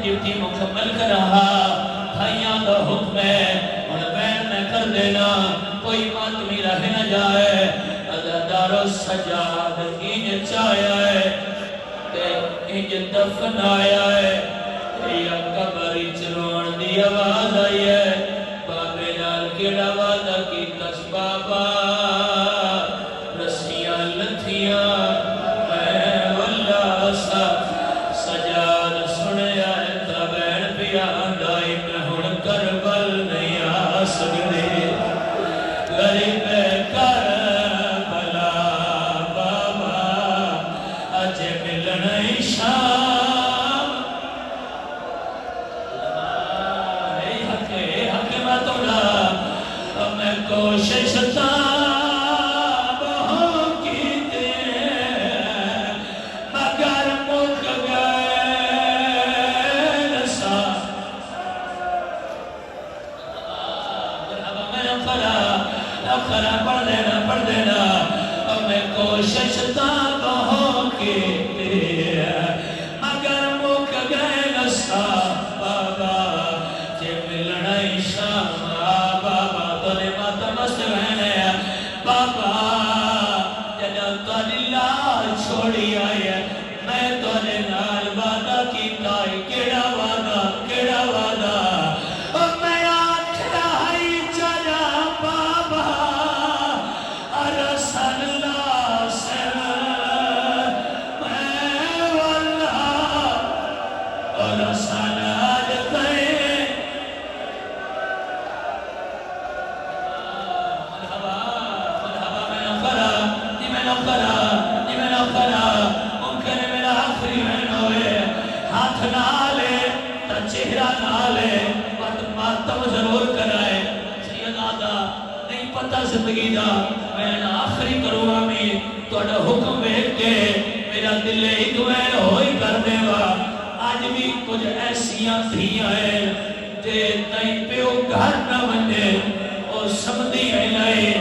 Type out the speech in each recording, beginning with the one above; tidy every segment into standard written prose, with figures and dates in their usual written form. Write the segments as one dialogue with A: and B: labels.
A: duty مکمل کر رہا بھائیاں دا حکم ہے اور بین میں کر دینا کوئی ماتمی رہ نہ جائے عزادار و سجاد انج چایا ہے تے انج دفن آیا ہے یا قبری چلوان دی آواز آئی ہے بابے نال کیڑا وعدہ کی کس بابا رسیاں لتھیاں میں واللہ سجاد سنے آئے تابین پیا اندائی میں ہن کربل نہیں آ سکتے غریب کربلا بابا اجے ملن شام حق میں تولا میں کوشش تھا پڑھ دینا میں کوشش تا بہو کے مگر مک گئے نسا بابا جے ملنا شام بابا تونے ماتمست رہنے بابا جنہوں تونے لال چھوڑی آئے میں تونے نال وعدہ کی تائی کیڑا وعدہ چہرہ نالے ماتم ضرور کرائے سیدادہ نہیں پتہ زندگی دا میں آخری کروں آمین توڑا حکم بیٹھ کے میرا دل ایک وین ہوئی کر دے وا آج بھی کچھ ایسیاں تھیاں ہیں جے نہیں پیو گھر نہ بنے اور سمدھی ہے لائے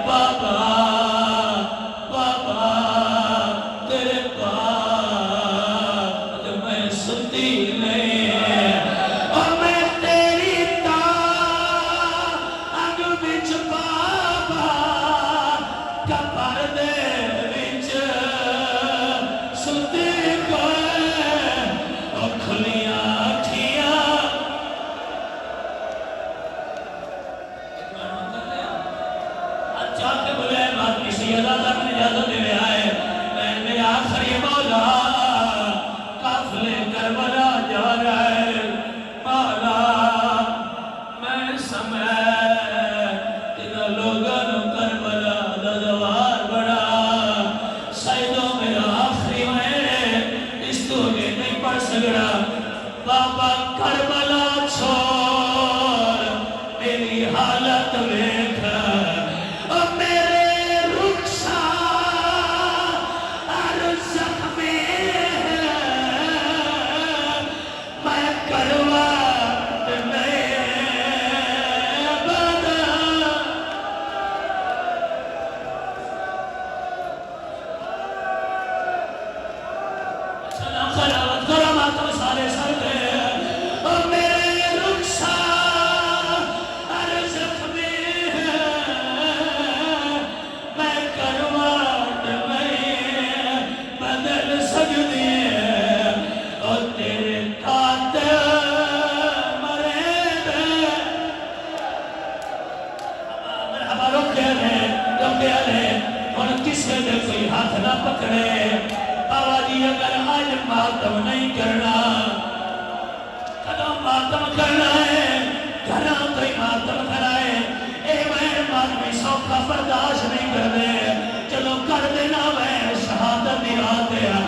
A: بابا بابا تیرے پاس میں سنتی نہیں بابا کربلا چھوڑ میری حالت دیکھ میرے رخسار ہر زخمی میں کروا کوئی ہاتھ نہ پکڑے بابا جی اگر آج ماتم نہیں کرنا کدام ماتم کرنا ہے گھراں کوئی ماتم کرائے اے میں ماتمی سوکھا برداشت نہیں کر دے چلو کر دینا میں شہادت دی رات ہے